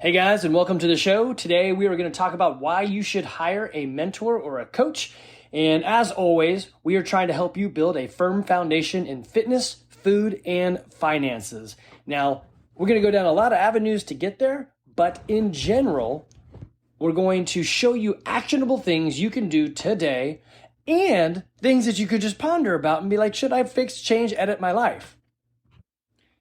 Hey guys, and welcome to the show. Today we are going to talk about why you should hire a mentor or a coach. And as always, we are trying to help you build a firm foundation in fitness, food, and finances. Now, we're going to go down a lot of avenues to get there, but in general, we're going to show you actionable things you can do today and things that you could just ponder about and be like, should I fix, change, edit my life?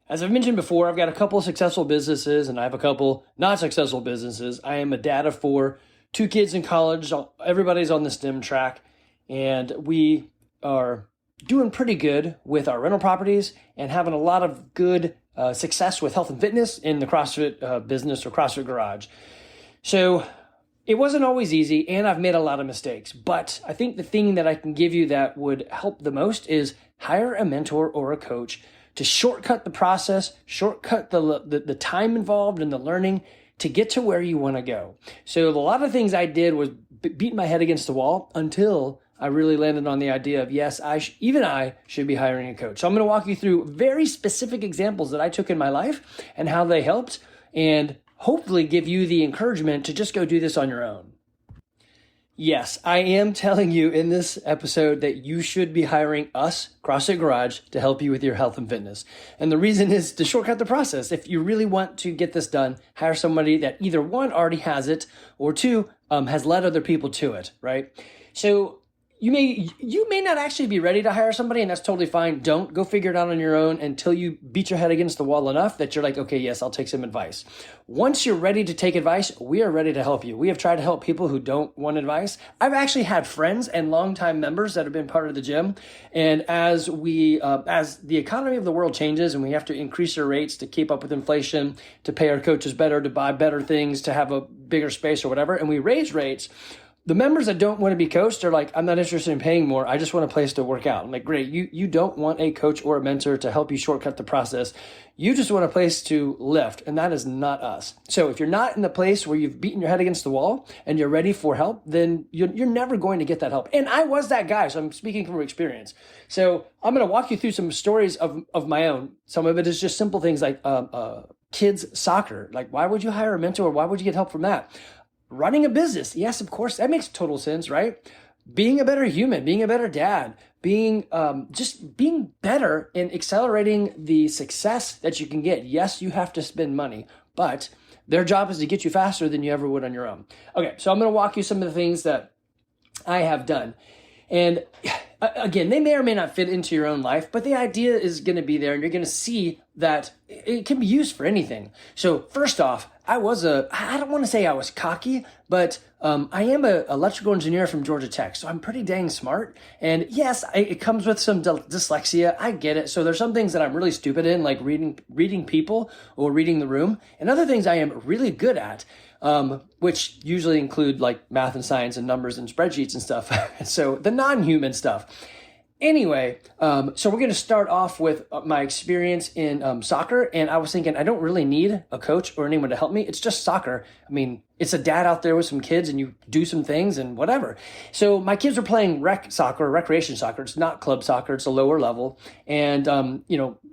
As I've mentioned before, I've got a couple of successful businesses and I have a couple not successful businesses. I am a dad of 4, 2 kids in college. Everybody's on the STEM track, and we are doing pretty good with our rental properties and having a lot of good success with health and fitness in the CrossFit business or CrossFit garage. So it wasn't always easy, and I've made a lot of mistakes. But I think the thing that I can give you that would help the most is hire a mentor or a coach to shortcut the process, shortcut the time involved in the learning to get to where you want to go. So a lot of things I did was beat my head against the wall until I really landed on the idea of, yes, even I should be hiring a coach. So I'm going to walk you through very specific examples that I took in my life and how they helped, and hopefully give you the encouragement to just go do this on your own. Yes, I am telling you in this episode that you should be hiring us, CrossFit Garage, to help you with your health and fitness. And the reason is to shortcut the process. If you really want to get this done, hire somebody that either 1, already has it, or 2, has led other people to it, right? So you may not actually be ready to hire somebody, and that's totally fine. Don't go figure it out on your own until you beat your head against the wall enough that you're like, okay, yes, I'll take some advice. Once you're ready to take advice, we are ready to help you. We have tried to help people who don't want advice. I've actually had friends and longtime members that have been part of the gym. And as the economy of the world changes and we have to increase our rates to keep up with inflation, to pay our coaches better, to buy better things, to have a bigger space or whatever, and we raise rates, the members that don't want to be coached are like, I'm not interested in paying more. I just want a place to work out. I'm like, great. You don't want a coach or a mentor to help you shortcut the process. You just want a place to lift, and that is not us. So if you're not in the place where you've beaten your head against the wall and you're ready for help, then you're never going to get that help. And I was that guy, so I'm speaking from experience. So I'm going to walk you through some stories of my own. Some of it is just simple things like kids soccer. Like, why would you hire a mentor? Why would you get help from that? Running a business. Yes, of course, that makes total sense, right? Being a better human, being a better dad, being better in accelerating the success that you can get. Yes, you have to spend money, but their job is to get you faster than you ever would on your own. Okay, so I'm going to walk you some of the things that I have done. And again, they may or may not fit into your own life, but the idea is going to be there, and you're going to see that it can be used for anything. So first off, I don't want to say I was cocky, but I am an electrical engineer from Georgia Tech, so I'm pretty dang smart. And yes, it comes with some dyslexia. I get it. So there's some things that I'm really stupid in, like reading people or reading the room, and other things I am really good at, which usually include like math and science and numbers and spreadsheets and stuff. So the non-human stuff. Anyway, so we're going to start off with my experience in soccer. And I was thinking, I don't really need a coach or anyone to help me. It's just soccer. I mean, it's a dad out there with some kids and you do some things and whatever. So my kids were playing recreation soccer. It's not club soccer. It's a lower level. And, a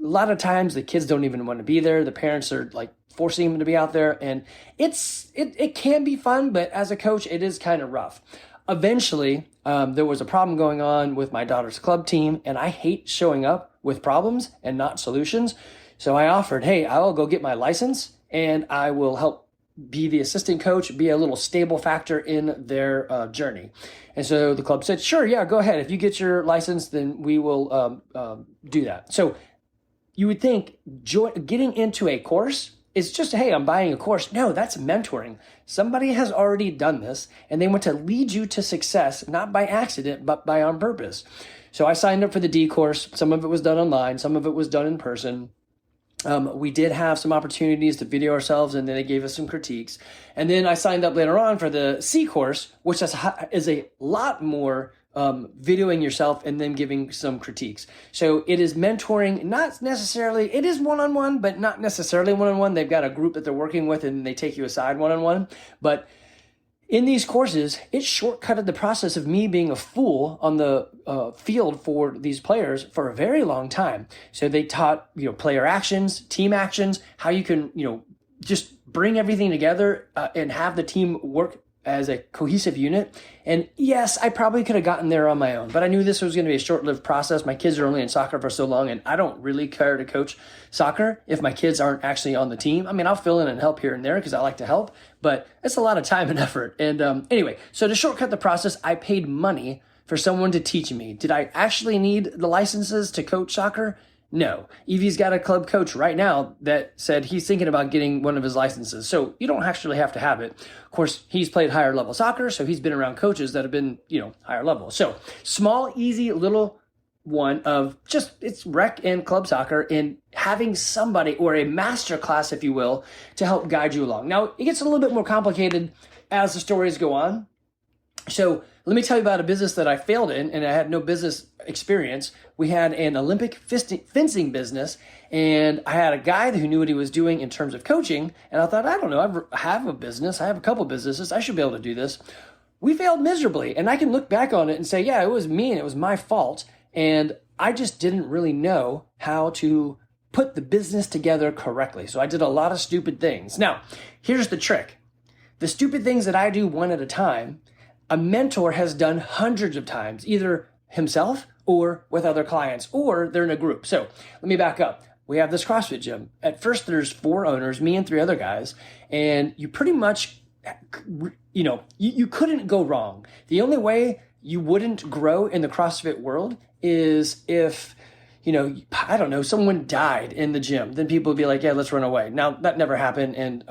lot of times the kids don't even want to be there. The parents are like forcing them to be out there. And it can be fun, but as a coach, it is kind of rough. Eventually, there was a problem going on with my daughter's club team, and I hate showing up with problems and not solutions. So I offered, hey, I'll go get my license and I will help be the assistant coach, be a little stable factor in their journey. And so the club said, sure, yeah, go ahead. If you get your license, then we will do that. So you would think getting into a course is just, hey, I'm buying a course. No, that's mentoring. Somebody has already done this, and they want to lead you to success, not by accident, but by on purpose. So I signed up for the D course. Some of it was done online. Some of it was done in person. We did have some opportunities to video ourselves, and then they gave us some critiques. And then I signed up later on for the C course, which is a lot more videoing yourself and then giving some critiques. So it is mentoring, not necessarily, it is one-on-one, but not necessarily one-on-one. They've got a group that they're working with and they take you aside one-on-one. But in these courses, it shortcutted the process of me being a fool on the field for these players for a very long time. So they taught, player actions, team actions, how you can, just bring everything together and have the team work as a cohesive unit. And yes, I probably could have gotten there on my own, but I knew this was going to be a short-lived process. My kids are only in soccer for so long, and I don't really care to coach soccer if my kids aren't actually on the team. I mean, I'll fill in and help here and there because I like to help, but it's a lot of time and effort. And anyway, so to shortcut the process, I paid money for someone to teach me. Did I actually need the licenses to coach soccer? No. Evie's got a club coach right now that said he's thinking about getting one of his licenses. So you don't actually have to have it. Of course, he's played higher level soccer, so he's been around coaches that have been, higher level. So small, easy, little one of just it's rec and club soccer and having somebody or a master class, if you will, to help guide you along. Now, it gets a little bit more complicated as the stories go on. So let me tell you about a business that I failed in, and I had no business experience. We had an Olympic fencing business, and I had a guy who knew what he was doing in terms of coaching, and I thought, I don't know, I have a business. I have a couple businesses. I should be able to do this. We failed miserably, and I can look back on it and say, yeah, it was me, and it was my fault, and I just didn't really know how to put the business together correctly. So I did a lot of stupid things. Now, here's the trick. The stupid things that I do one at a time, a mentor has done hundreds of times, either himself or with other clients, or they're in a group. So let me back up. We have this CrossFit gym. At first, there's 4 owners, me and 3 other guys, and you pretty much, you couldn't go wrong. The only way you wouldn't grow in the CrossFit world is if, I don't know, someone died in the gym. Then people would be like, yeah, let's run away. Now, that never happened. And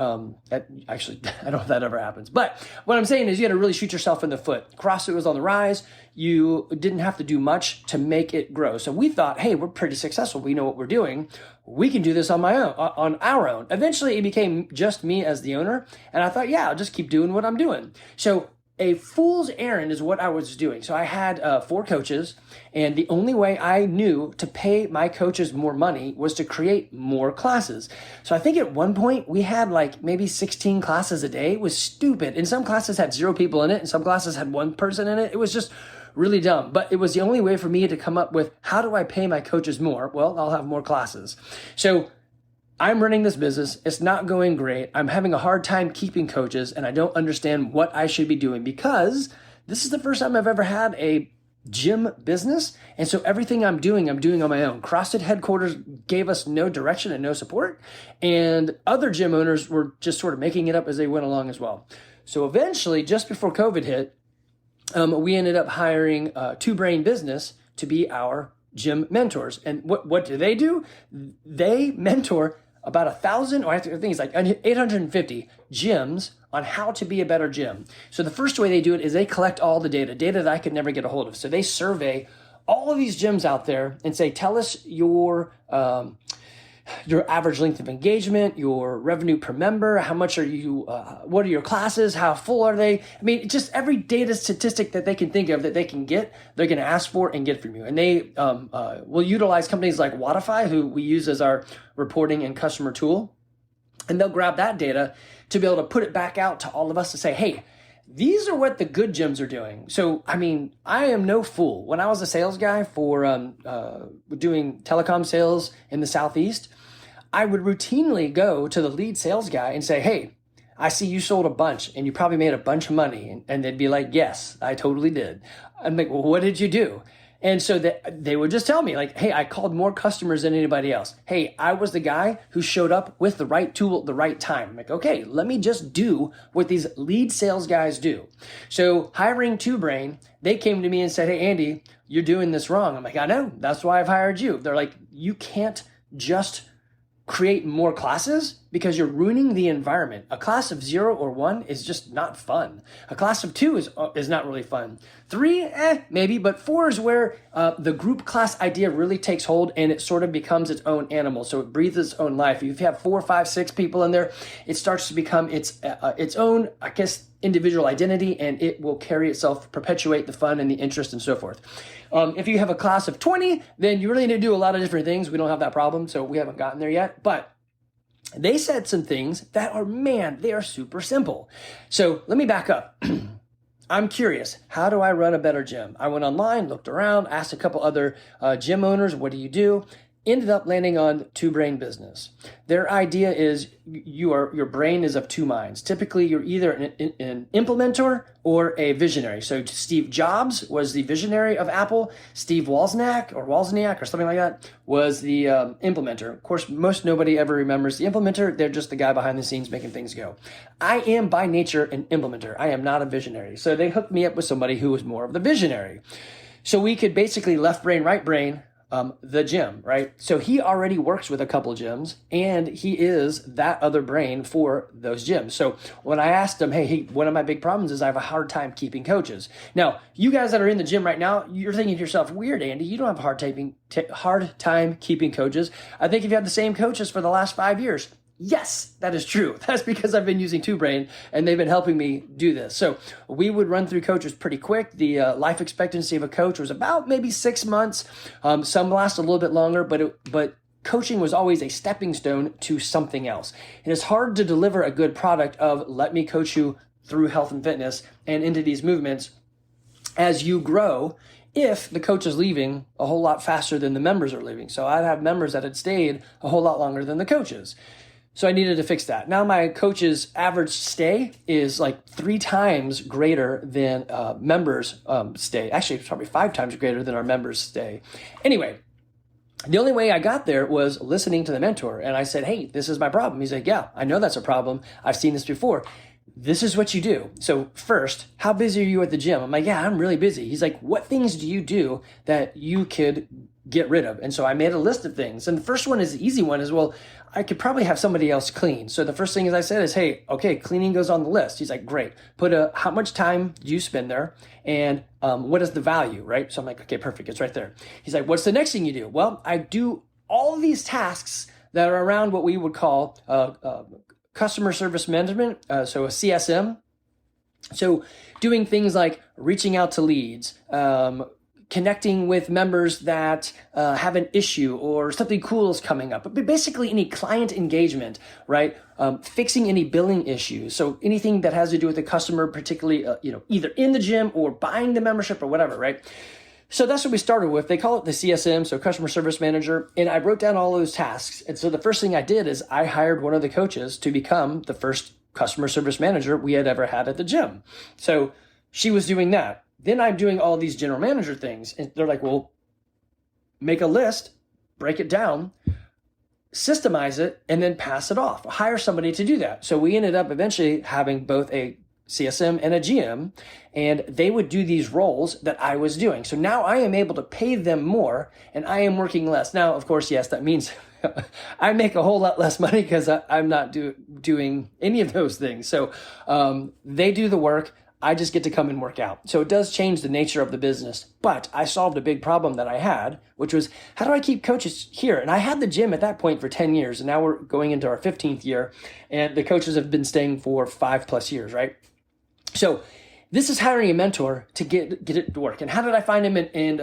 actually, I don't know if that ever happens. But what I'm saying is you had to really shoot yourself in the foot. CrossFit was on the rise. You didn't have to do much to make it grow. So we thought, hey, we're pretty successful. We know what we're doing. We can do this on our own. Eventually, it became just me as the owner. And I thought, yeah, I'll just keep doing what I'm doing. So a fool's errand is what I was doing. So I had 4 coaches, and the only way I knew to pay my coaches more money was to create more classes. So I think at one point we had like maybe 16 classes a day. It was stupid. And some classes had 0 people in it, and some classes had 1 person in it. It was just really dumb. But it was the only way for me to come up with, how do I pay my coaches more? Well, I'll have more classes. So I'm running this business. It's not going great. I'm having a hard time keeping coaches, and I don't understand what I should be doing because this is the first time I've ever had a gym business. And so everything I'm doing on my own. CrossFit headquarters gave us no direction and no support. And other gym owners were just sort of making it up as they went along as well. So eventually, just before COVID hit, we ended up hiring TwoBrain Business to be our gym mentors. And what do? They mentor about 1,000, or I think it's like 850 gyms on how to be a better gym. So the first way they do it is they collect all the data that I could never get a hold of. So they survey all of these gyms out there and say, tell us your average length of engagement, your revenue per member, how much are you, what are your classes, how full are they? I mean, just every data statistic that they can think of that they can get, they're going to ask for and get from you. And they will utilize companies like Wodify, who we use as our reporting and customer tool. And they'll grab that data to be able to put it back out to all of us to say, hey, these are what the good gyms are doing. So, I mean, I am no fool. When I was a sales guy for doing telecom sales in the Southeast, I would routinely go to the lead sales guy and say, hey, I see you sold a bunch and you probably made a bunch of money. And they'd be like, yes, I totally did. I'm like, well, what did you do? And so they would just tell me like, hey, I called more customers than anybody else. Hey, I was the guy who showed up with the right tool at the right time. I'm like, okay, let me just do what these lead sales guys do. So hiring TwoBrain, they came to me and said, hey, Andy, you're doing this wrong. I'm like, I know. That's why I've hired you. They're like, you can't just create more classes because you're ruining the environment. A class of 0 or 1 is just not fun. A class of 2 is not really fun. 3, maybe, but 4 is where the group class idea really takes hold and it sort of becomes its own animal. So it breathes its own life. If you have 4, 5, 6 people in there, it starts to become its own, I guess, individual identity, and it will carry itself, perpetuate the fun and the interest and so forth. If you have a class of 20, then you really need to do a lot of different things. We don't have that problem, so we haven't gotten there yet. But they said some things that are, they are super simple. So let me back up. I'm curious, how do I run a better gym? I went online, looked around, asked a couple other gym owners, what do you do? ended up landing on TwoBrain Business. Their idea is your brain is of two minds. Typically, you're either an implementer or a visionary. So Steve Jobs was the visionary of Apple. Steve Wozniak or something like that was the implementer. Of course, nobody ever remembers the implementer. They're just the guy behind the scenes making things go. I am by nature an implementer. I am not a visionary. So they hooked me up with somebody who was more of the visionary. So we could basically left brain, right brain, the gym, right? So he already works with a couple gyms and he is that other brain for those gyms. So when I asked him, hey, one of my big problems is I have a hard time keeping coaches. Now, you guys that are in the gym right now, you're thinking to yourself, weird, Andy, you don't have a hard time keeping coaches. I think if you had the same coaches for the last 5 years, yes, that is true. That's because I've been using TwoBrain and they've been helping me do this. So we would run through coaches pretty quick. The life expectancy of a coach was about maybe 6 months. Some last a little bit longer, but coaching was always a stepping stone to something else. And it's hard to deliver a good product of let me coach you through health and fitness and into these movements as you grow if the coach is leaving a whole lot faster than the members are leaving. So I'd have members that had stayed a whole lot longer than the coaches. So I needed to fix that. Now my coach's average stay is like 3 times greater than members' stay. Actually, it's probably 5 times greater than our members' stay. Anyway, the only way I got there was listening to the mentor. And I said, hey, this is my problem. He's like, yeah, I know that's a problem. I've seen this before. This is what you do. So first, how busy are you at the gym? I'm like, yeah, I'm really busy. He's like, what things do you do that you could get rid of? And so I made a list of things. And the first one is the easy one is, well, I could probably have somebody else clean. So the first thing I said is, hey, okay, cleaning goes on the list. He's like, great. Put how much time do you spend there? And what is the value, right? So I'm like, okay, perfect. It's right there. He's like, what's the next thing you do? Well, I do all of these tasks that are around what we would call customer service management. So a CSM. So doing things like reaching out to leads, connecting with members that have an issue or something cool is coming up, but basically any client engagement, right? Fixing any billing issues. So anything that has to do with the customer, particularly, either in the gym or buying the membership or whatever, right? So that's what we started with. They call it the CSM, so customer service manager. And I wrote down all of those tasks. And so the first thing I did is I hired one of the coaches to become the first customer service manager we had ever had at the gym. So she was doing that. Then I'm doing all these general manager things. And they're like, well, make a list, break it down, systemize it, and then pass it off. Hire somebody to do that. So we ended up eventually having both a CSM and a GM, and they would do these roles that I was doing. So now I am able to pay them more and I am working less. Now, of course, yes, that means I make a whole lot less money because I'm not doing any of those things. So they do the work. I just get to come and work out. So it does change the nature of the business. But I solved a big problem that I had, which was, how do I keep coaches here? And I had the gym at that point for 10 years, and now we're going into our 15th year, and the coaches have been staying for 5+ years, right? So this is hiring a mentor to get it to work. And how did I find him? And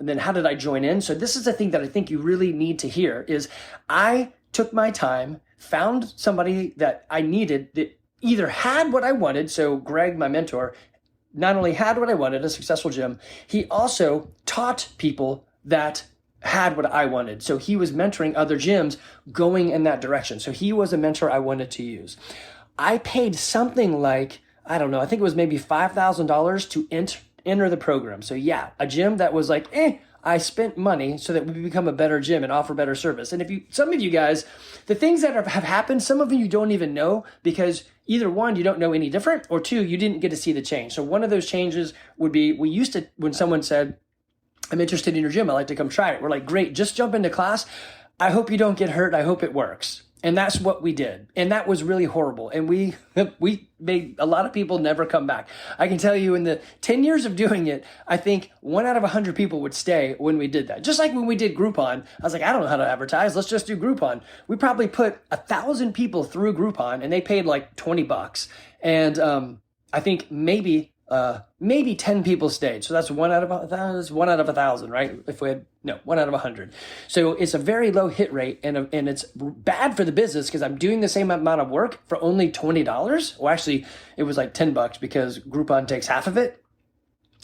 then how did I join in? So this is the thing that I think you really need to hear is I took my time, found somebody that I needed that either had what I wanted. So Greg, my mentor, not only had what I wanted, a successful gym, he also taught people that had what I wanted. So he was mentoring other gyms going in that direction. So he was a mentor I wanted to use. I paid something like, I don't know, I think it was maybe $5,000 to enter the program. So yeah, a gym that was like, I spent money so that we become a better gym and offer better service. And some of you guys, the things that have happened, some of you don't even know because either one, you don't know any different, or two, you didn't get to see the change. So one of those changes would be, we used to, when someone said, I'm interested in your gym, I'd like to come try it. We're like, great, just jump into class. I hope you don't get hurt. I hope it works. And that's what we did. And that was really horrible. And we made a lot of people never come back. I can tell you in the 10 years of doing it, I think 1 out of 100 people would stay when we did that. Just like when we did Groupon, I was like, I don't know how to advertise. Let's just do Groupon. We probably put 1,000 people through Groupon and they paid like $20. And I think maybe 10 people stayed. So that's 1 out of 1,000, right? If we had, 1 out of 100. So it's a very low hit rate and it's bad for the business because I'm doing the same amount of work for only $20. Well, actually it was like $10 because Groupon takes half of it.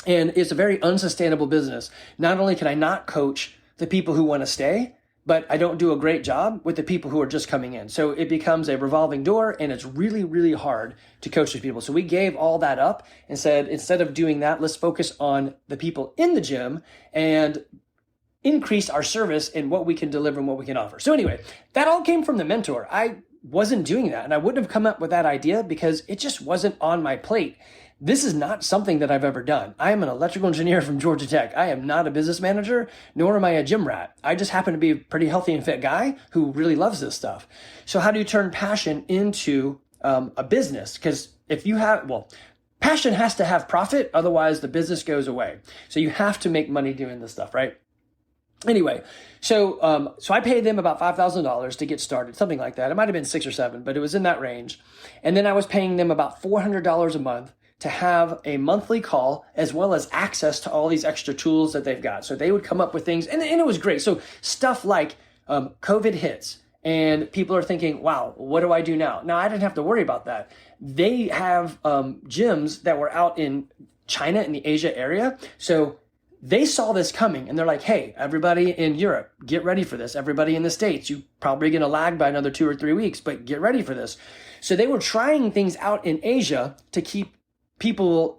And it's a very unsustainable business. Not only can I not coach the people who want to stay, but I don't do a great job with the people who are just coming in. So it becomes a revolving door, and it's really, really hard to coach these people. So we gave all that up and said, instead of doing that, let's focus on the people in the gym and increase our service and what we can deliver and what we can offer. So anyway, that all came from the mentor. I wasn't doing that, and I wouldn't have come up with that idea because it just wasn't on my plate. This is not something that I've ever done. I am an electrical engineer from Georgia Tech. I am not a business manager, nor am I a gym rat. I just happen to be a pretty healthy and fit guy who really loves this stuff. So how do you turn passion into a business? Because passion has to have profit, otherwise the business goes away. So you have to make money doing this stuff, right? Anyway, so I paid them about $5,000 to get started, something like that. It might have been 6 or 7, but it was in that range. And then I was paying them about $400 a month to have a monthly call, as well as access to all these extra tools that they've got. So they would come up with things, and it was great. So stuff like COVID hits, and people are thinking, wow, what do I do now? Now, I didn't have to worry about that. They have gyms that were out in China in the Asia area. So they saw this coming, and they're like, hey, everybody in Europe, get ready for this. Everybody in the States, you're probably going to lag by another 2 or 3 weeks, but get ready for this. So they were trying things out in Asia to keep people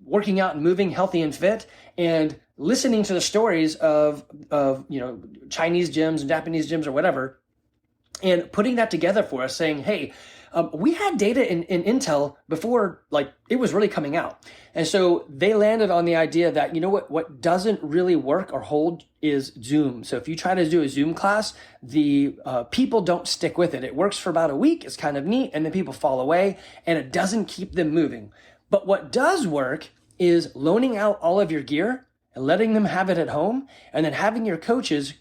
working out and moving healthy and fit, and listening to the stories of Chinese gyms and Japanese gyms or whatever, and putting that together for us, saying, hey, we had data in Intel before it was really coming out. And so they landed on the idea that, what doesn't really work or hold is Zoom. So if you try to do a Zoom class, the people don't stick with it. It works for about a week. It's kind of neat. And then people fall away, and it doesn't keep them moving. But what does work is loaning out all of your gear and letting them have it at home, and then having your coaches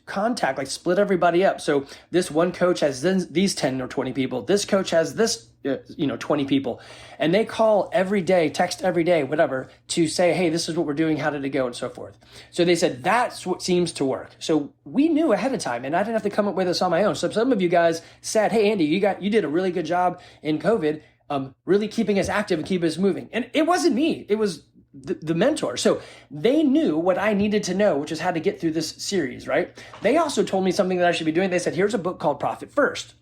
split everybody up. So this one coach has these 10 or 20 people. This coach has this, 20 people. And they call every day, text every day, whatever, to say, hey, this is what we're doing. How did it go? And so forth. So they said, that's what seems to work. So we knew ahead of time, and I didn't have to come up with this on my own. So some of you guys said, hey, Andy, you did a really good job in COVID, really keeping us active and keep us moving. And it wasn't me. It was the mentor. So they knew what I needed to know, which is how to get through this series, right? They also told me something that I should be doing. They said, here's a book called Profit First.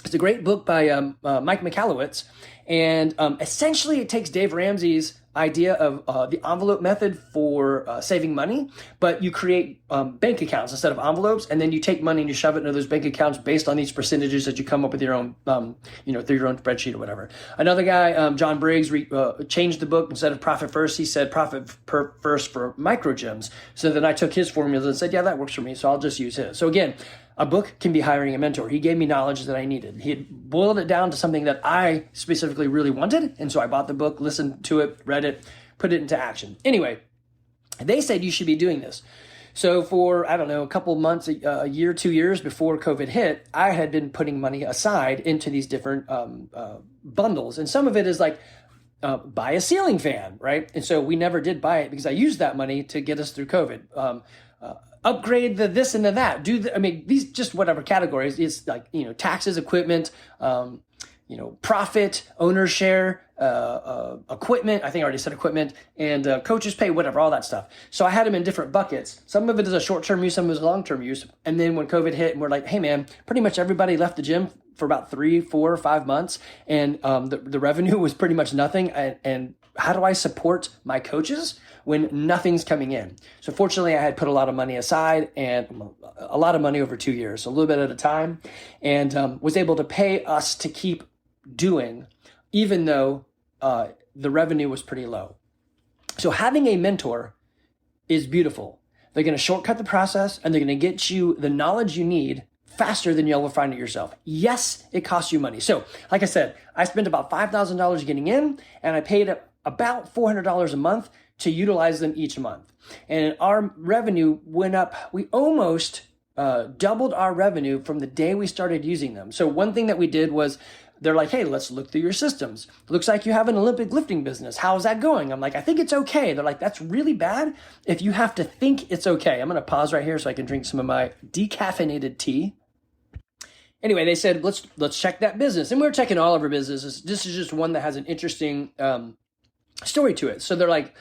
It's a great book by Mike Michalowicz. And essentially it takes Dave Ramsey's idea of the envelope method for saving money, but you create bank accounts instead of envelopes, and then you take money and you shove it into those bank accounts based on these percentages that you come up with your own, through your own spreadsheet or whatever. Another guy, John Briggs, changed the book. Instead of Profit First, he said Profit First for micro gyms. So then I took his formulas and said, yeah, that works for me, so I'll just use his. So again, a book can be hiring a mentor. He gave me knowledge that I needed. He had boiled it down to something that I specifically really wanted. And so I bought the book, listened to it, read it, put it into action. Anyway, they said you should be doing this. So for, a couple months, a year, 2 years before COVID hit, I had been putting money aside into these different bundles. And some of it is buy a ceiling fan, right? And so we never did buy it because I used that money to get us through COVID. Upgrade the this and the that. These just whatever categories. It's taxes, equipment, profit, owner share, equipment. I think I already said equipment, and coaches pay, whatever, all that stuff. So I had them in different buckets. Some of it is a short-term use, some of it is long-term use. And then when COVID hit, and we're like, hey man, pretty much everybody left the gym for about 3, 4, or 5 months, and the revenue was pretty much nothing. And how do I support my coaches when nothing's coming in? So fortunately, I had put a lot of money aside, and a lot of money over 2 years, so a little bit at a time, and was able to pay us to keep doing, even though the revenue was pretty low. So having a mentor is beautiful. They're going to shortcut the process, and they're going to get you the knowledge you need faster than you'll ever find it yourself. Yes, it costs you money. So like I said, I spent about $5,000 getting in, and I paid about $400 a month to utilize them each month. And our revenue went up. We almost doubled our revenue from the day we started using them. So one thing that we did was, they're like, hey, let's look through your systems. Looks like you have an Olympic lifting business. How's that going? I'm like, I think it's okay. They're like, that's really bad if you have to think it's okay. I'm going to pause right here so I can drink some of my decaffeinated tea. Anyway, they said, let's check that business. And we were checking all of our businesses. This is just one that has an interesting story to it. So they're like,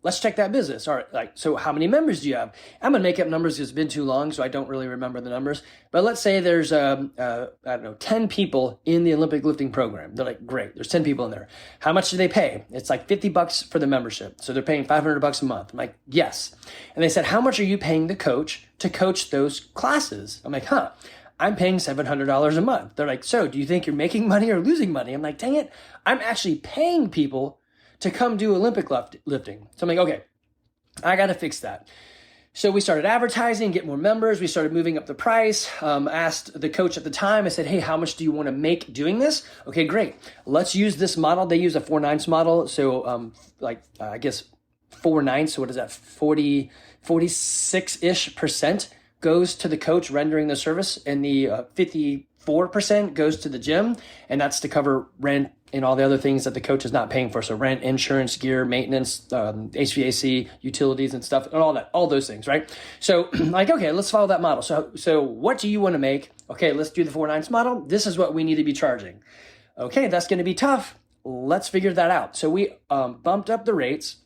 let's check that business. All right, like, so how many members do you have? I'm gonna make up numbers because it's been too long, so I don't really remember the numbers. But let's say there's, I don't know, 10 people in the Olympic lifting program. They're like, great, there's 10 people in there. How much do they pay? It's like $50 for the membership. So they're paying $500 a month. I'm like, yes. And they said, how much are you paying the coach to coach those classes? I'm like, I'm paying $700 a month. They're like, so do you think you're making money or losing money? I'm like, dang it, I'm actually paying people to come do Olympic lifting. So I'm like, okay, I got to fix that. So we started advertising, get more members. We started moving up the price. Asked the coach at the time, I said, hey, how much do you want to make doing this? Okay, great. Let's use this model. They use a 4/9 model. So I guess 4/9. So what is that? 46-ish% goes to the coach rendering the service, and the 54% goes to the gym. And that's to cover rent and all the other things that the coach is not paying for. So rent, insurance, gear, maintenance, HVAC, utilities and stuff, and all those things, right? So like, okay, let's follow that model. So what do you want to make? Okay, let's do the 4/9 model. This is what we need to be charging. Okay, that's going to be tough. Let's figure that out. So we bumped up the rates.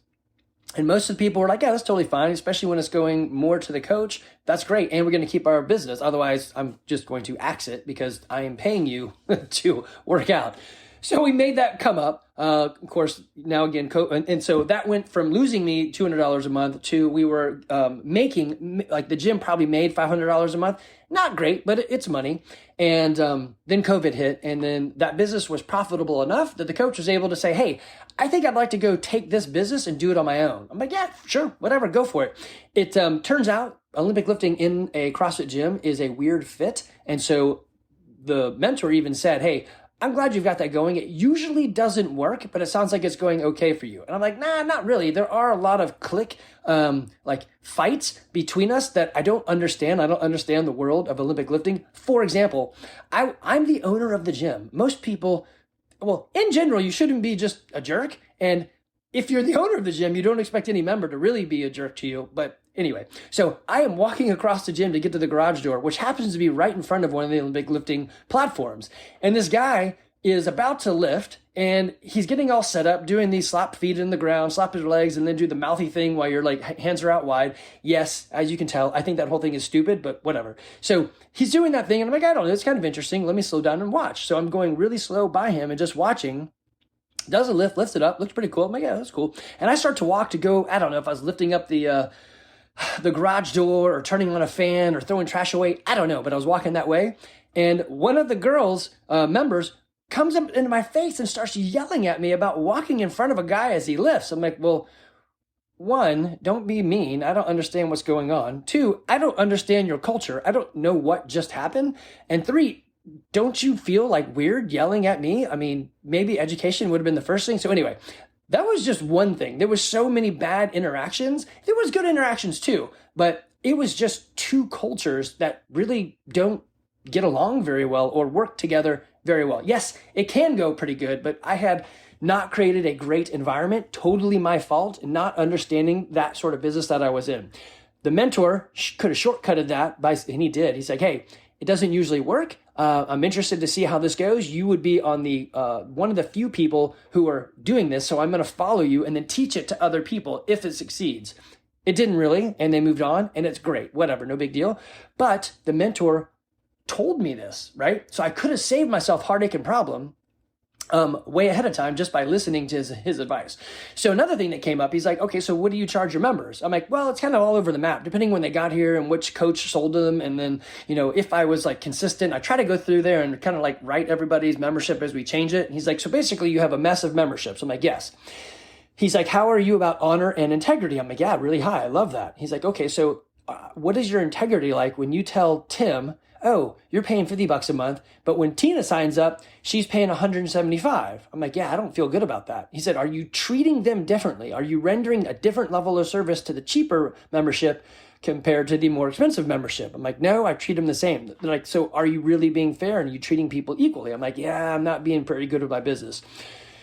And most of the people were like, yeah, that's totally fine, especially when it's going more to the coach. That's great. And we're going to keep our business. Otherwise, I'm just going to axe it because I am paying you to work out. So we made that come up. Of course, now again, and so that went from losing me $200 a month to we were making, like the gym probably made $500 a month. Not great, but it's money. And then COVID hit, and then that business was profitable enough that the coach was able to say, hey, I think I'd like to go take this business and do it on my own. I'm like, yeah, sure, whatever, go for it. It turns out Olympic lifting in a CrossFit gym is a weird fit. And so the mentor even said, hey, I'm glad you've got that going. It usually doesn't work, but it sounds like it's going okay for you. And I'm like, nah, not really. There are a lot of like fights between us that I don't understand. I don't understand the world of Olympic lifting. For example, I'm the owner of the gym. Most people, well, in general, you shouldn't be just a jerk. And if you're the owner of the gym, you don't expect any member to really be a jerk to you. But anyway, so I am walking across the gym to get to the garage door, which happens to be right in front of one of the Olympic lifting platforms. And this guy is about to lift, and he's getting all set up, doing these slap feet in the ground, slap his legs, and then do the mouthy thing while your like hands are out wide. Yes, as you can tell, I think that whole thing is stupid, but whatever. So he's doing that thing, and I'm like, I don't know, it's kind of interesting. Let me slow down and watch. So I'm going really slow by him and just watching. Does a lift, lifts it up, looks pretty cool. I'm like, yeah, that's cool. And I start to walk to go, I don't know if I was lifting up the garage door or turning on a fan or throwing trash away. I don't know, but I was walking that way. And one of the girls, members, comes up into my face and starts yelling at me about walking in front of a guy as he lifts. I'm like, well, one, don't be mean. I don't understand what's going on. Two, I don't understand your culture. I don't know what just happened. And three, don't you feel like weird yelling at me? I mean, maybe education would have been the first thing. So anyway, that was just one thing. There was so many bad interactions. There was good interactions too, but it was just two cultures that really don't get along very well or work together very well. Yes, it can go pretty good, but I had not created a great environment. Totally my fault, not understanding that sort of business that I was in. The mentor could have shortcutted that, and he did. He's like, hey, it doesn't usually work. I'm interested to see how this goes. You would be on the one of the few people who are doing this, so I'm going to follow you and then teach it to other people if it succeeds. It didn't really, and they moved on, and it's great. Whatever, no big deal. But the mentor told me this, right? So I could have saved myself heartache and problem way ahead of time just by listening to his advice. So another thing that came up, he's like, okay, so what do you charge your members? I'm like, well, it's kind of all over the map, depending when they got here and which coach sold them. And then, you know, if I was like consistent, I try to go through there and kind of like write everybody's membership as we change it. And he's like, so basically you have a mess of memberships. I'm like, yes. He's like, how are you about honor and integrity? I'm like, yeah, really high. I love that. He's like, okay, so what is your integrity like when you tell Tim, oh, you're paying $50 a month, but when Tina signs up, she's paying $175. I'm like, yeah, I don't feel good about that. He said, are you treating them differently? Are you rendering a different level of service to the cheaper membership compared to the more expensive membership? I'm like, no, I treat them the same. They're like, so are you really being fair and are you treating people equally? I'm like, yeah, I'm not being pretty good with my business.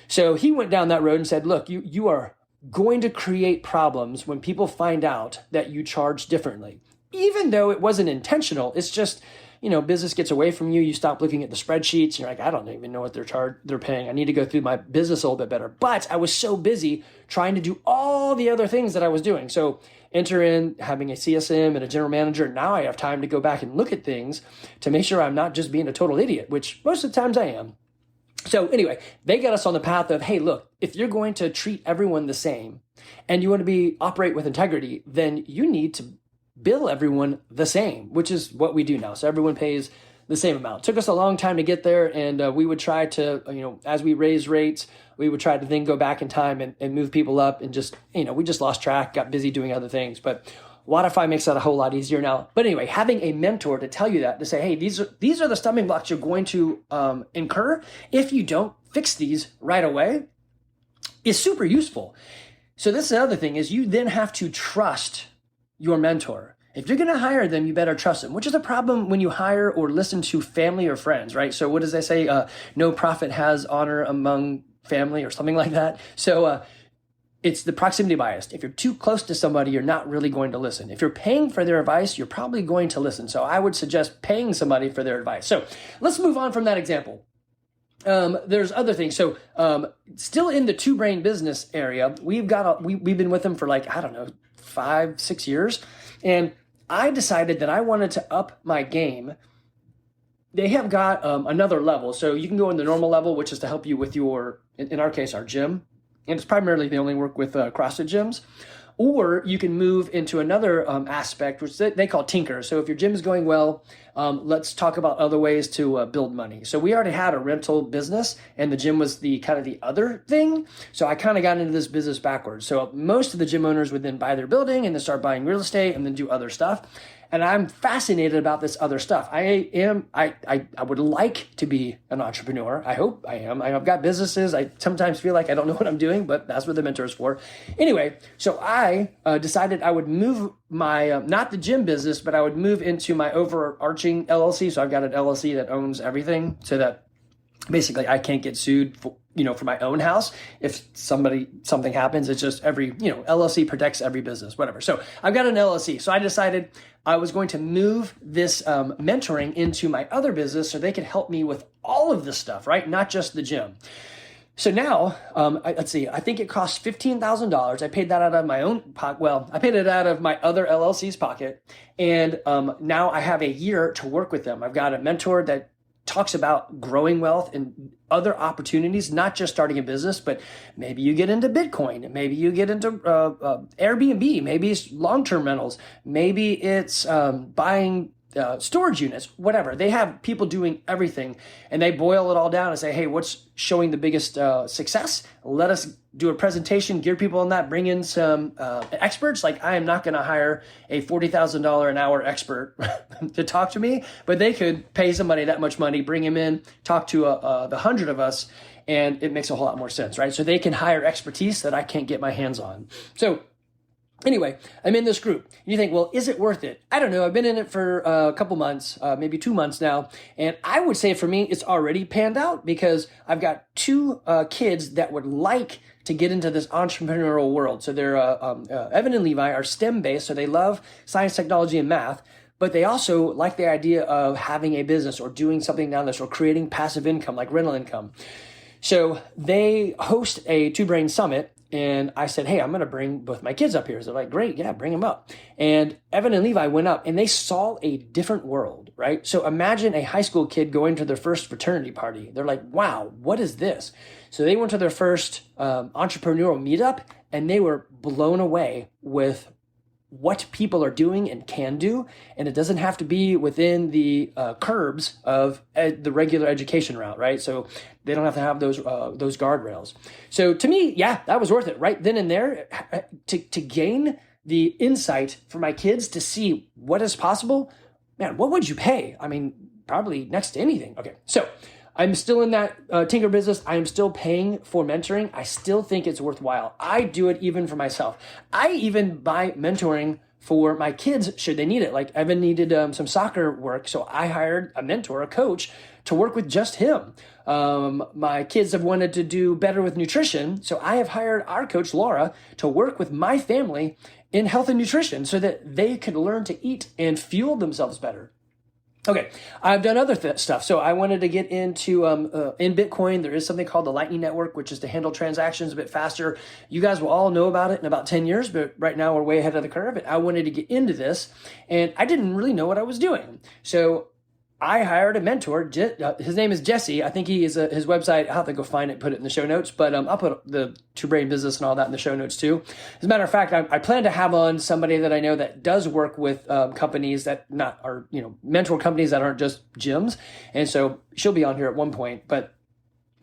So he went down that road and said, look, you are going to create problems when people find out that you charge differently. Even though it wasn't intentional, it's just business gets away from you. You stop looking at the spreadsheets. You're like, I don't even know what they're paying. I need to go through my business a little bit better. But I was so busy trying to do all the other things that I was doing. So enter in having a CSM and a general manager. Now I have time to go back and look at things to make sure I'm not just being a total idiot, which most of the times I am. So anyway, they got us on the path of, hey, look, if you're going to treat everyone the same and you want to operate with integrity, then you need to bill everyone the same, which is what we do now. So everyone pays the same amount. It took us a long time to get there, and we would try to, as we raise rates, we would try to then go back in time and move people up, and just, we just lost track, got busy doing other things. But Wodify makes that a whole lot easier now. But anyway, having a mentor to tell you that, to say, hey, these are the stumbling blocks you're going to incur if you don't fix these right away, is super useful. So this is another thing, is you then have to trust your mentor. If you're going to hire them, you better trust them, which is a problem when you hire or listen to family or friends, right? So what does they say? No prophet has honor among family, or something like that. So it's the proximity bias. If you're too close to somebody, you're not really going to listen. If you're paying for their advice, you're probably going to listen. So I would suggest paying somebody for their advice. So let's move on from that example. There's other things. So still in the TwoBrain business area, we've been with them for 5-6 years. And I decided that I wanted to up my game. They have got another level. So you can go in the normal level, which is to help you with in our case, our gym. And it's primarily, they only work with CrossFit gyms. Or you can move into another aspect, which they call tinker. So if your gym is going well, let's talk about other ways to build money. So we already had a rental business, and the gym was the kind of the other thing. So I kind of got into this business backwards. So most of the gym owners would then buy their building and then start buying real estate and then do other stuff. And I'm fascinated about this other stuff. I would like to be an entrepreneur. I hope I am. I've got businesses. I sometimes feel like I don't know what I'm doing, but that's what the mentor is for. Anyway, so I decided I would move my, not the gym business, but I would move into my overarching LLC. So I've got an LLC that owns everything, so that basically I can't get sued for my own house. If something happens, it's just LLC protects every business, whatever. So I've got an LLC. So I decided I was going to move this mentoring into my other business so they could help me with all of this stuff, right? Not just the gym. So now, let's see, I think it cost $15,000. I paid that out of my own pocket. Well, I paid it out of my other LLC's pocket. And now I have a year to work with them. I've got a mentor that talks about growing wealth and other opportunities, not just starting a business, but maybe you get into Bitcoin, maybe you get into Airbnb, maybe it's long-term rentals, maybe it's buying storage units, whatever. They have people doing everything, and they boil it all down and say, hey, what's showing the biggest success? Let us do a presentation, gear people on that, bring in some experts. Like, I am not going to hire a $40,000 an hour expert to talk to me, but they could pay somebody that much money, bring him in, talk to the 100 of us, and it makes a whole lot more sense, right? So they can hire expertise that I can't get my hands on. So anyway, I'm in this group. You think, well, is it worth it? I don't know. I've been in it for a couple months, maybe 2 months now. And I would say for me, it's already panned out, because I've got two kids that would like to get into this entrepreneurial world. So they're, Evan and Levi are STEM based. So they love science, technology, and math, but they also like the idea of having a business or doing something down this or creating passive income, like rental income. So they host a TwoBrain Summit. And I said, hey, I'm going to bring both my kids up here. So they're like, great, yeah, bring them up. And Evan and Levi went up, and they saw a different world, right? So imagine a high school kid going to their first fraternity party. They're like, wow, what is this? So they went to their first entrepreneurial meetup, and they were blown away with what people are doing and can do. And it doesn't have to be within the curbs of the regular education route, right? So they don't have to have those guardrails. So to me, yeah, that was worth it right then and there, to gain the insight for my kids to see what is possible. Man, what would you pay? I mean, probably next to anything. Okay, so I'm still in that tinker business. I am still paying for mentoring. I still think it's worthwhile. I do it even for myself. I even buy mentoring for my kids should they need it. Like Evan needed some soccer work, so I hired a mentor, a coach, to work with just him. My kids have wanted to do better with nutrition, so I have hired our coach, Laura, to work with my family in health and nutrition so that they could learn to eat and fuel themselves better. Okay, I've done other stuff. So I wanted to get into in Bitcoin. There is something called the Lightning Network, which is to handle transactions a bit faster. You guys will all know about it in about 10 years, but right now we're way ahead of the curve. And I wanted to get into this, and I didn't really know what I was doing. So I hired a mentor. His name is Jesse. I think he is his website. I'll have to go find it, put it in the show notes. But I'll put the TwoBrain business and all that in the show notes too. As a matter of fact, I plan to have on somebody that I know that does work with companies that are mentor companies that aren't just gyms. And so she'll be on here at one point. But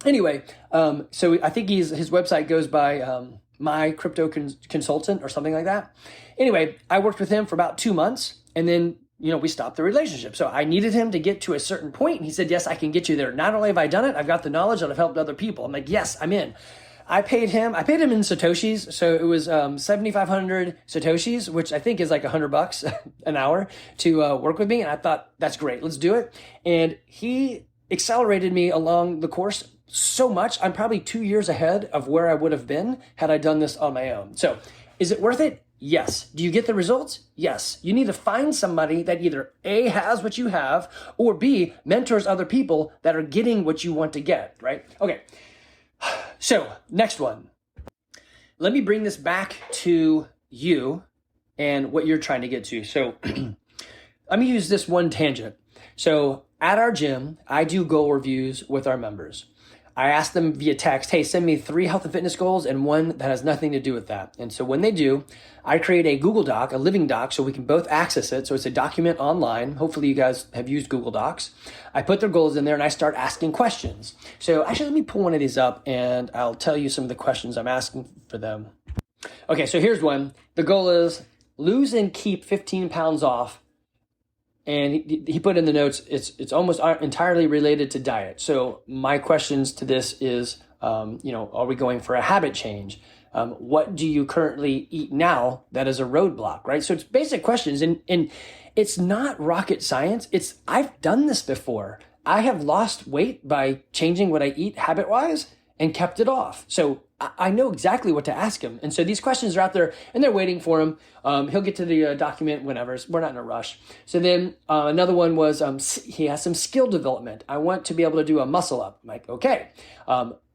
anyway, so I think his website goes by My Crypto Consultant or something like that. Anyway, I worked with him for about 2 months, and then we stopped the relationship. So I needed him to get to a certain point, and he said, yes, I can get you there. Not only have I done it, I've got the knowledge and I've helped other people. I'm like, yes, I'm in. I paid him in Satoshis. So it was 7,500 Satoshis, which I think is like $100 an hour to work with me. And I thought, that's great. Let's do it. And he accelerated me along the course so much. I'm probably 2 years ahead of where I would have been had I done this on my own. So is it worth it? Yes. Do you get the results? Yes. You need to find somebody that either A, has what you have, or B, mentors other people that are getting what you want to get, right? Okay. So next one. Let me bring this back to you and what you're trying to get to. So let me use this one tangent. So at our gym, I do goal reviews with our members. I ask them via text, hey, send me 3 health and fitness goals and one that has nothing to do with that. And so when they do, I create a Google Doc, a living doc, so we can both access it. So it's a document online. Hopefully you guys have used Google Docs. I put their goals in there and I start asking questions. So actually, let me pull one of these up and I'll tell you some of the questions I'm asking for them. Okay, so here's one. The goal is lose and keep 15 pounds off. And he put in the notes, it's almost entirely related to diet. So my questions to this is, are we going for a habit change? What do you currently eat now that is a roadblock, right? So it's basic questions, and it's not rocket science. I've done this before. I have lost weight by changing what I eat habit-wise and kept it off. So I know exactly what to ask him. And so these questions are out there and they're waiting for him. He'll get to the document whenever. We're not in a rush. So then another one was he has some skill development. I want to be able to do a muscle up. I'm like, okay,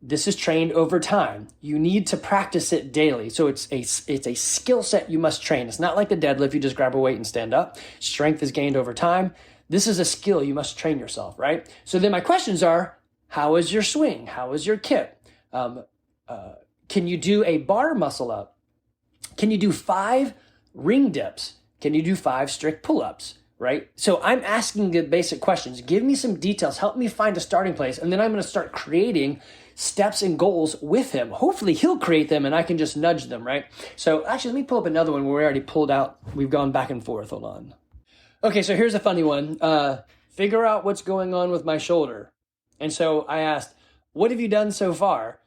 this is trained over time. You need to practice it daily. So it's a skill set you must train. It's not like the deadlift. You just grab a weight and stand up. Strength is gained over time. This is a skill you must train yourself, right? So then my questions are, how is your swing? How is your kip? Can you do a bar muscle up? Can you do 5 ring dips? Can you do 5 strict pull-ups, right? So I'm asking the basic questions. Give me some details. Help me find a starting place. And then I'm going to start creating steps and goals with him. Hopefully he'll create them and I can just nudge them, right? So actually, let me pull up another one where we already pulled out. We've gone back and forth. Hold on. Okay, so here's a funny one. Figure out what's going on with my shoulder. And so I asked, what have you done so far?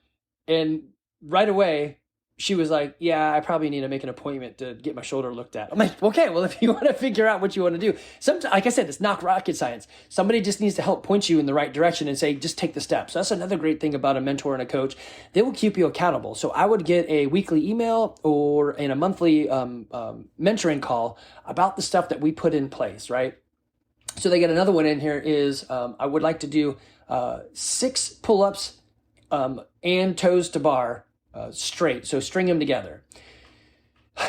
And right away, she was like, yeah, I probably need to make an appointment to get my shoulder looked at. I'm like, okay, well, if you want to figure out what you want to do, sometimes, like I said, it's not rocket science. Somebody just needs to help point you in the right direction and say, just take the steps. So that's another great thing about a mentor and a coach. They will keep you accountable. So I would get a weekly email or in a monthly mentoring call about the stuff that we put in place, right? So they get another one in here is I would like to do 6 pull-ups and toes to bar straight. So string them together.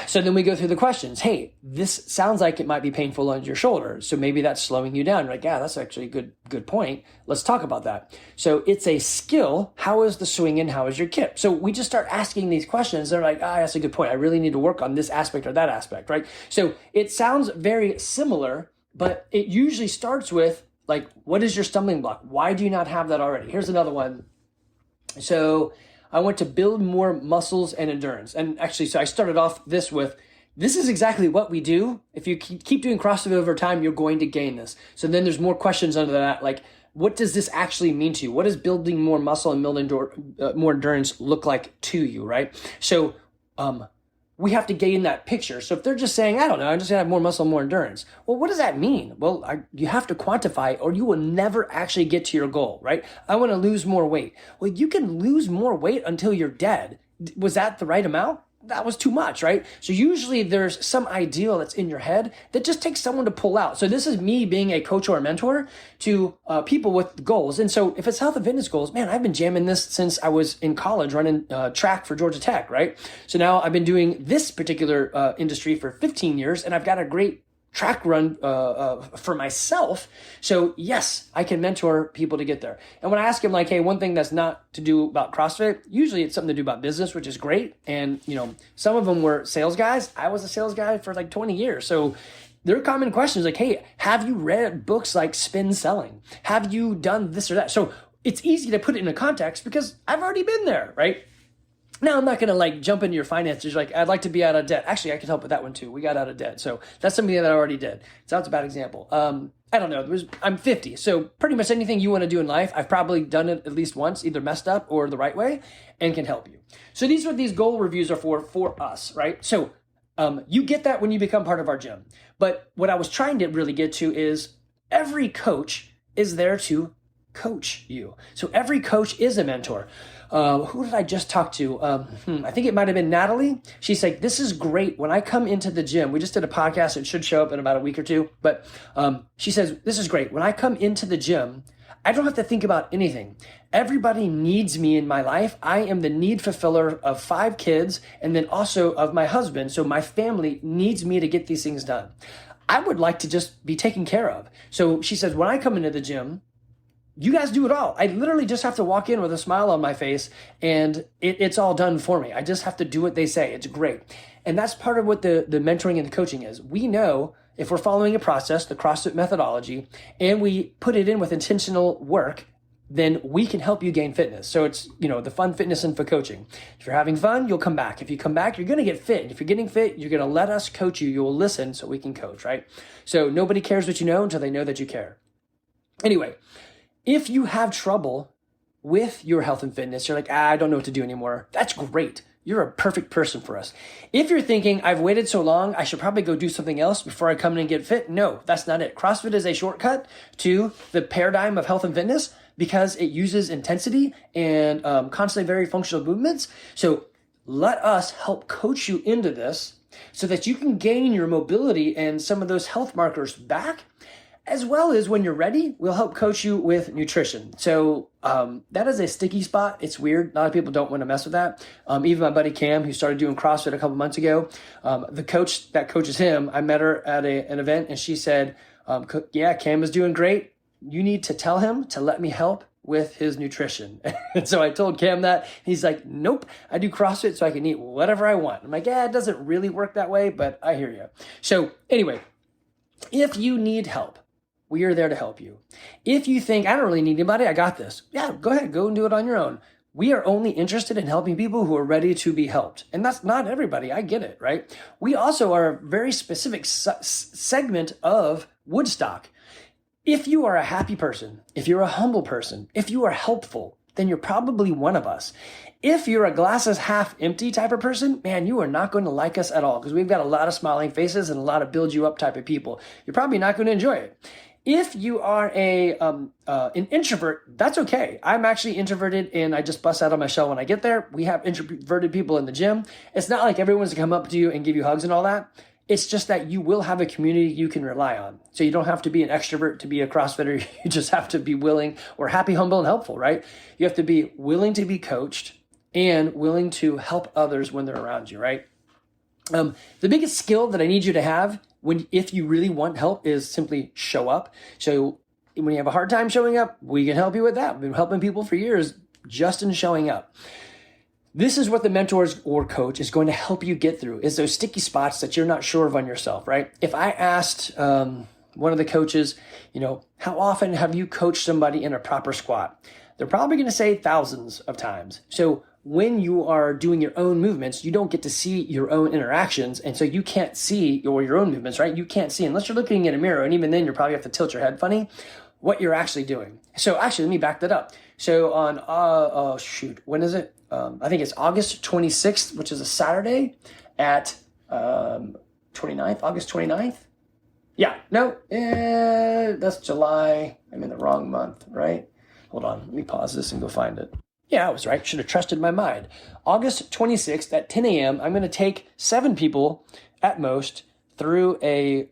So then we go through the questions. Hey, this sounds like it might be painful on your shoulder. So maybe that's slowing you down. You're like, yeah, that's actually a good point. Let's talk about that. So it's a skill. How is the swing and how is your kip? So we just start asking these questions. They're like, that's a good point. I really need to work on this aspect or that aspect, right? So it sounds very similar, but it usually starts with like, what is your stumbling block? Why do you not have that already? Here's another one. So I want to build more muscles and endurance. And actually, so I started off this with, this is exactly what we do. If you keep doing CrossFit over time, you're going to gain this. So then there's more questions under that, like, what does this actually mean to you? What does building more muscle and building more endurance look like to you, right? So we have to gain that picture. So if they're just saying, I don't know, I'm just gonna have more muscle, more endurance. Well, what does that mean? Well, you have to quantify it or you will never actually get to your goal, right? I wanna lose more weight. Well, you can lose more weight until you're dead. Was that the right amount? that was too much, right? So usually there's some ideal that's in your head that just takes someone to pull out. So this is me being a coach or a mentor to people with goals. And so if it's health and fitness goals, man, I've been jamming this since I was in college running track for Georgia Tech, right? So now I've been doing this particular industry for 15 years, and I've got a great track run for myself. So yes, I can mentor people to get there. And when I ask them like, hey, one thing that's not to do about CrossFit, usually it's something to do about business, which is great. And some of them were sales guys. I was a sales guy for like 20 years. So their common questions like, hey, have you read books like Spin Selling? Have you done this or that? So it's easy to put it in a context because I've already been there, right? Now, I'm not going to like jump into your finances. Like, I'd like to be out of debt. Actually, I could help with that one too. We got out of debt. So that's something that I already did. So that's a bad example. I don't know. I'm 50. So pretty much anything you want to do in life, I've probably done it at least once, either messed up or the right way, and can help you. So these are what these goal reviews are for us, right? So you get that when you become part of our gym. But what I was trying to really get to is every coach is there to coach you. So every coach is a mentor. Who did I just talk to? I think it might have been Natalie. She's like, this is great. When I come into the gym, we just did a podcast. It should show up in about a week or two. But she says, this is great. When I come into the gym, I don't have to think about anything. Everybody needs me in my life. I am the need fulfiller of 5 kids and then also of my husband. So my family needs me to get these things done. I would like to just be taken care of. So she says, when I come into the gym, you guys do it all. I literally just have to walk in with a smile on my face and it's all done for me. I just have to do what they say. It's great. And that's part of what the mentoring and the coaching is. We know if we're following a process, the CrossFit methodology, and we put it in with intentional work, then we can help you gain fitness. So it's, the fun, fitness, and for coaching. If you're having fun, you'll come back. If you come back, you're going to get fit. And if you're getting fit, you're going to let us coach you. You'll listen so we can coach, right? So nobody cares what you know until they know that you care. Anyway, if you have trouble with your health and fitness, you're like, I don't know what to do anymore. That's great. You're a perfect person for us. If you're thinking, I've waited so long, I should probably go do something else before I come in and get fit. No, that's not it. CrossFit is a shortcut to the paradigm of health and fitness because it uses intensity and constantly very functional movements. So let us help coach you into this so that you can gain your mobility and some of those health markers back. As well as when you're ready, we'll help coach you with nutrition. So that is a sticky spot. It's weird. A lot of people don't want to mess with that. Even my buddy Cam, who started doing CrossFit a couple months ago, the coach that coaches him, I met her at an event and she said, yeah, Cam is doing great. You need to tell him to let me help with his nutrition. And so I told Cam that. He's like, nope, I do CrossFit so I can eat whatever I want. I'm like, yeah, it doesn't really work that way, but I hear you. So anyway, if you need help, we are there to help you. If you think, I don't really need anybody, I got this. Yeah, go ahead, go and do it on your own. We are only interested in helping people who are ready to be helped. And that's not everybody, I get it, right? We also are a very specific segment of Woodstock. If you are a happy person, if you're a humble person, if you are helpful, then you're probably one of us. If you're a glasses half empty type of person, man, you are not going to like us at all because we've got a lot of smiling faces and a lot of build you up type of people. You're probably not going to enjoy it. If you are an introvert, that's okay. I'm actually introverted and I just bust out of my shell when I get there. We have introverted people in the gym. It's not like everyone's gonna come up to you and give you hugs and all that. It's just that you will have a community you can rely on. So you don't have to be an extrovert to be a CrossFitter. You just have to be willing or happy, humble, and helpful, right? You have to be willing to be coached and willing to help others when they're around you, right? The biggest skill that I need you to have if you really want help is simply show up. So when you have a hard time showing up, we can help you with that. We've been helping people for years just in showing up. This is what the mentors or coach is going to help you get through, is those sticky spots that you're not sure of on yourself, right? If I asked one of the coaches, how often have you coached somebody in a proper squat? They're probably going to say thousands of times. So when you are doing your own movements, you don't get to see your own interactions. And so you can't see your own movements, right? You can't see unless you're looking in a mirror. And even then, you probably have to tilt your head funny, what you're actually doing. So actually, let me back that up. So on, when is it? I think it's August 26th, which is a Saturday at 29th, August 29th. Yeah, no, that's July. I'm in the wrong month, right? Hold on, let me pause this and go find it. Yeah, I was right. Should have trusted my mind. August 26th at 10 a.m., I'm going to take 7 people at most through a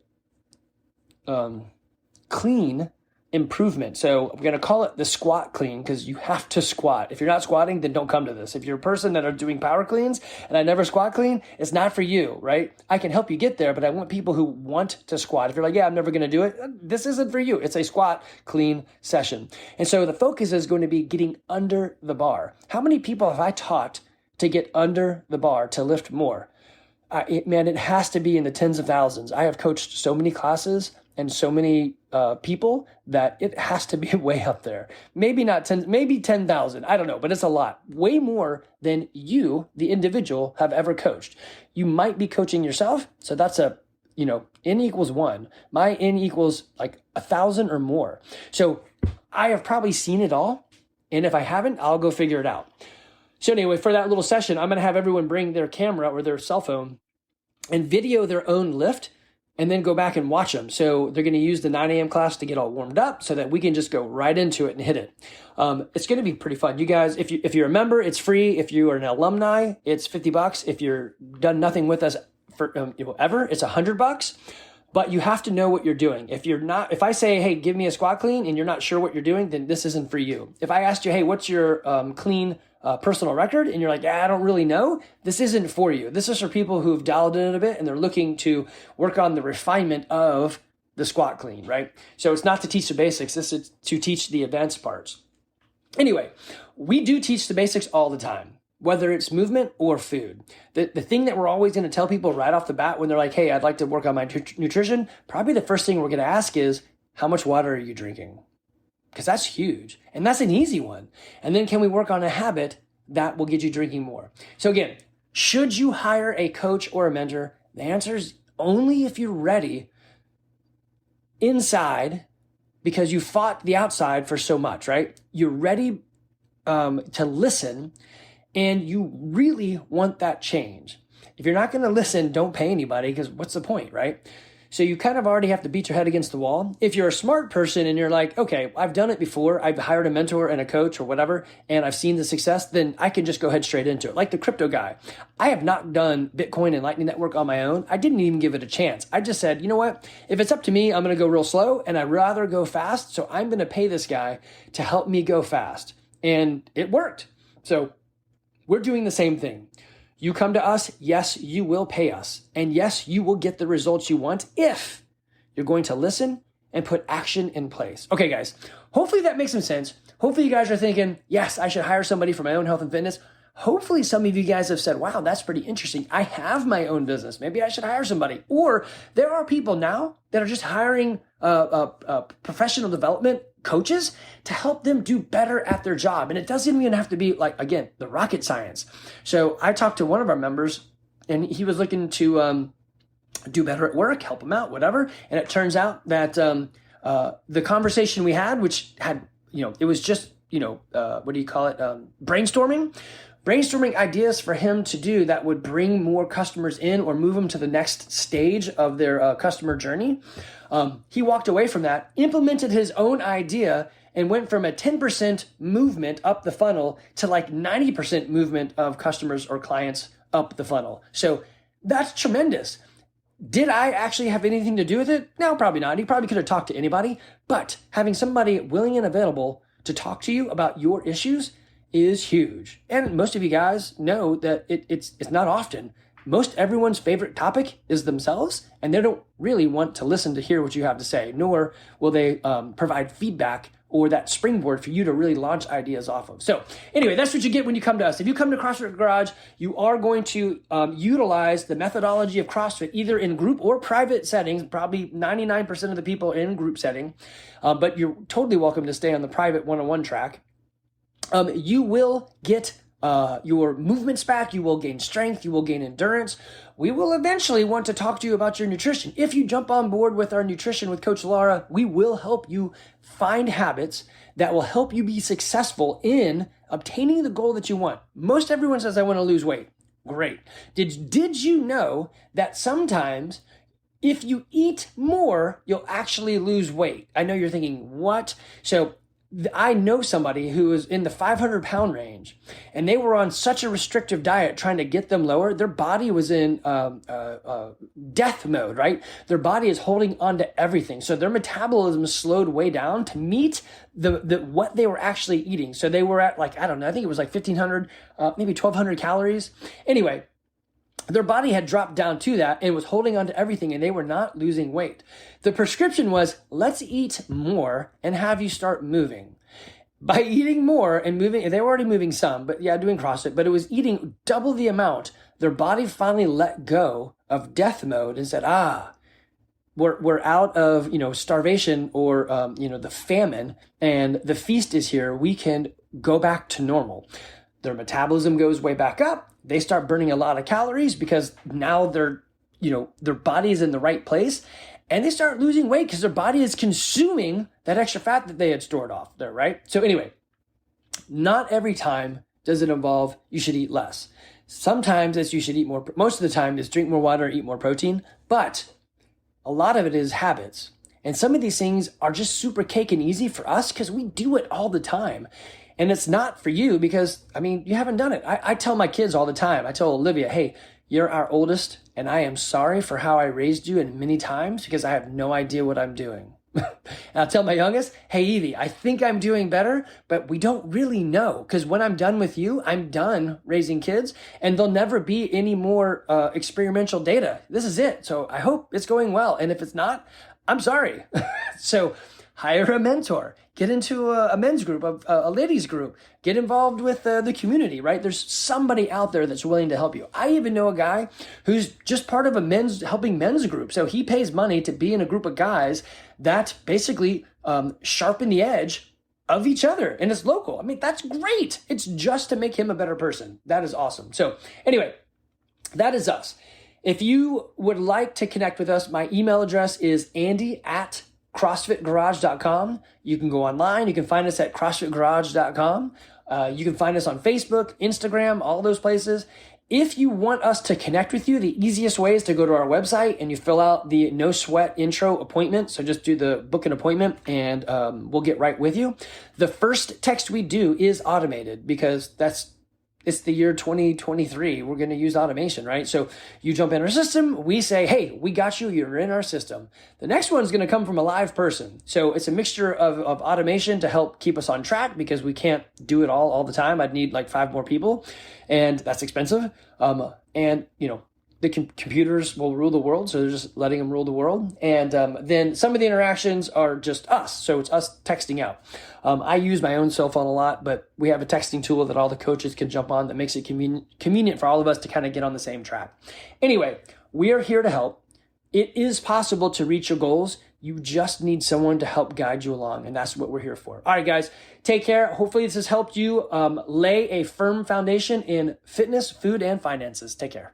clean improvement. So I'm going to call it the squat clean because you have to squat. If you're not squatting, then don't come to this. If you're a person that are doing power cleans and I never squat clean, it's not for you, right? I can help you get there, but I want people who want to squat. If you're like, yeah, I'm never going to do it, this isn't for you. It's a squat clean session. And so the focus is going to be getting under the bar. How many people have I taught to get under the bar to lift more? It has to be in the tens of thousands. I have coached so many classes and so many people that it has to be way up there. Maybe not 10, maybe 10,000. I don't know, but it's a lot. Way more than you, the individual, have ever coached. You might be coaching yourself. So that's N equals 1. My N equals like 1,000 or more. So I have probably seen it all. And if I haven't, I'll go figure it out. So anyway, for that little session, I'm going to have everyone bring their camera or their cell phone and video their own lift and then go back and watch them. So they're going to use the 9 a.m. class to get all warmed up so that we can just go right into it and hit it. It's going to be pretty fun. You guys, if you're a member, it's free. If you are an alumni, it's $50. If you're done nothing with us for ever, it's $100. But you have to know what you're doing. If I say, hey, give me a squat clean and you're not sure what you're doing, then this isn't for you. If I asked you, hey, what's your clean personal record? And you're like, I don't really know. This isn't for you. This is for people who've dialed in a bit and they're looking to work on the refinement of the squat clean, right? So it's not to teach the basics. This is to teach the advanced parts. Anyway, we do teach the basics all the time, whether it's movement or food. The thing that we're always going to tell people right off the bat when they're like, hey, I'd like to work on my nutrition, probably the first thing we're going to ask is, how much water are you drinking? Because that's huge. And that's an easy one. And then can we work on a habit that will get you drinking more? So again, should you hire a coach or a mentor? The answer is only if you're ready inside, because you fought the outside for so much, right? You're ready to listen and you really want that change. If you're not going to listen, don't pay anybody because what's the point, right? So you kind of already have to beat your head against the wall. If you're a smart person and you're like, okay, I've done it before, I've hired a mentor and a coach or whatever, and I've seen the success, then I can just go ahead straight into it. Like the crypto guy. I have not done Bitcoin and Lightning Network on my own. I didn't even give it a chance. I just said, you know what? If it's up to me, I'm going to go real slow and I'd rather go fast. So I'm going to pay this guy to help me go fast. And it worked. So we're doing the same thing. You come to us, yes, you will pay us. And yes, you will get the results you want if you're going to listen and put action in place. Okay, guys, hopefully that makes some sense. Hopefully you guys are thinking, yes, I should hire somebody for my own health and fitness. Hopefully some of you guys have said, wow, that's pretty interesting. I have my own business. Maybe I should hire somebody. Or there are people now that are just hiring professional development coaches to help them do better at their job. And it doesn't even have to be like, again, the rocket science. So I talked to one of our members and he was looking to do better at work, help him out, whatever. And it turns out that the conversation we had, which had, it was just, what do you call it? Brainstorming ideas for him to do that would bring more customers in or move them to the next stage of their customer journey. He walked away from that, implemented his own idea, and went from a 10% movement up the funnel to like 90% movement of customers or clients up the funnel. So that's tremendous. Did I actually have anything to do with it? No, probably not. He probably could have talked to anybody, but having somebody willing and available to talk to you about your issues is huge. And most of you guys know that it's not often. Most everyone's favorite topic is themselves, and they don't really want to listen to hear what you have to say, nor will they provide feedback or that springboard for you to really launch ideas off of. So anyway, that's what you get when you come to us. If you come to CrossFit Garage, you are going to utilize the methodology of CrossFit either in group or private settings. Probably 99% of the people are in group setting, but you're totally welcome to stay on the private one-on-one track. You will get your movements back. You will gain strength. You will gain endurance. We will eventually want to talk to you about your nutrition. If you jump on board with our nutrition with Coach Laura, we will help you find habits that will help you be successful in obtaining the goal that you want. Most everyone says, I want to lose weight. Great. Did you know that sometimes if you eat more, you'll actually lose weight? I know you're thinking, what? So I know somebody who is in the 500-pound range, and they were on such a restrictive diet trying to get them lower. Their body was in death mode, right? Their body is holding on to everything. So their metabolism slowed way down to meet what they were actually eating. So they were at like, I don't know, I think it was like 1,500, maybe 1,200 calories. Anyway, their body had dropped down to that and was holding on to everything, and they were not losing weight. The prescription was, let's eat more and have you start moving. By eating more and moving, they were already moving some, but yeah, doing CrossFit, but it was eating double the amount. Their body finally let go of death mode and said, we're out of, starvation or, the famine, and the feast is here. We can go back to normal. Their metabolism goes way back up. They start burning a lot of calories because now their body is in the right place, and they start losing weight because their body is consuming that extra fat that they had stored off there, right? So anyway, not every time does it involve you should eat less. Sometimes it's you should eat more. Most of the time is drink more water, eat more protein, but a lot of it is habits. And some of these things are just super cake and easy for us because we do it all the time. And it's not for you because, you haven't done it. I tell my kids all the time. I tell Olivia, hey, you're our oldest, and I am sorry for how I raised you and many times because I have no idea what I'm doing. And I'll tell my youngest, hey, Evie, I think I'm doing better, but we don't really know because when I'm done with you, I'm done raising kids, and there'll never be any more experimental data. This is it. So I hope it's going well. And if it's not, I'm sorry. So hire a mentor. Get into a men's group, a ladies group. Get involved with the community, right? There's somebody out there that's willing to help you. I even know a guy who's just part of helping men's group. So he pays money to be in a group of guys that basically sharpen the edge of each other. And it's local. That's great. It's just to make him a better person. That is awesome. So anyway, that is us. If you would like to connect with us, my email address is andy@crossfitgarage.com. You can go online. You can find us at crossfitgarage.com. You can find us on Facebook, Instagram, all those places. If you want us to connect with you, the easiest way is to go to our website and you fill out the no sweat intro appointment. So just do the book an appointment and we'll get right with you. The first text we do is automated because it's the year 2023. We're going to use automation, right? So you jump in our system. We say, hey, we got you. You're in our system. The next one's going to come from a live person. So it's a mixture of automation to help keep us on track because we can't do it all the time. I'd need like 5 more people, and that's expensive. The computers will rule the world, so they're just letting them rule the world. And then some of the interactions are just us, so it's us texting out. I use my own cell phone a lot, but we have a texting tool that all the coaches can jump on that makes it convenient for all of us to kind of get on the same track. Anyway, we are here to help. It is possible to reach your goals. You just need someone to help guide you along, and that's what we're here for. All right, guys, take care. Hopefully this has helped you lay a firm foundation in fitness, food, and finances. Take care.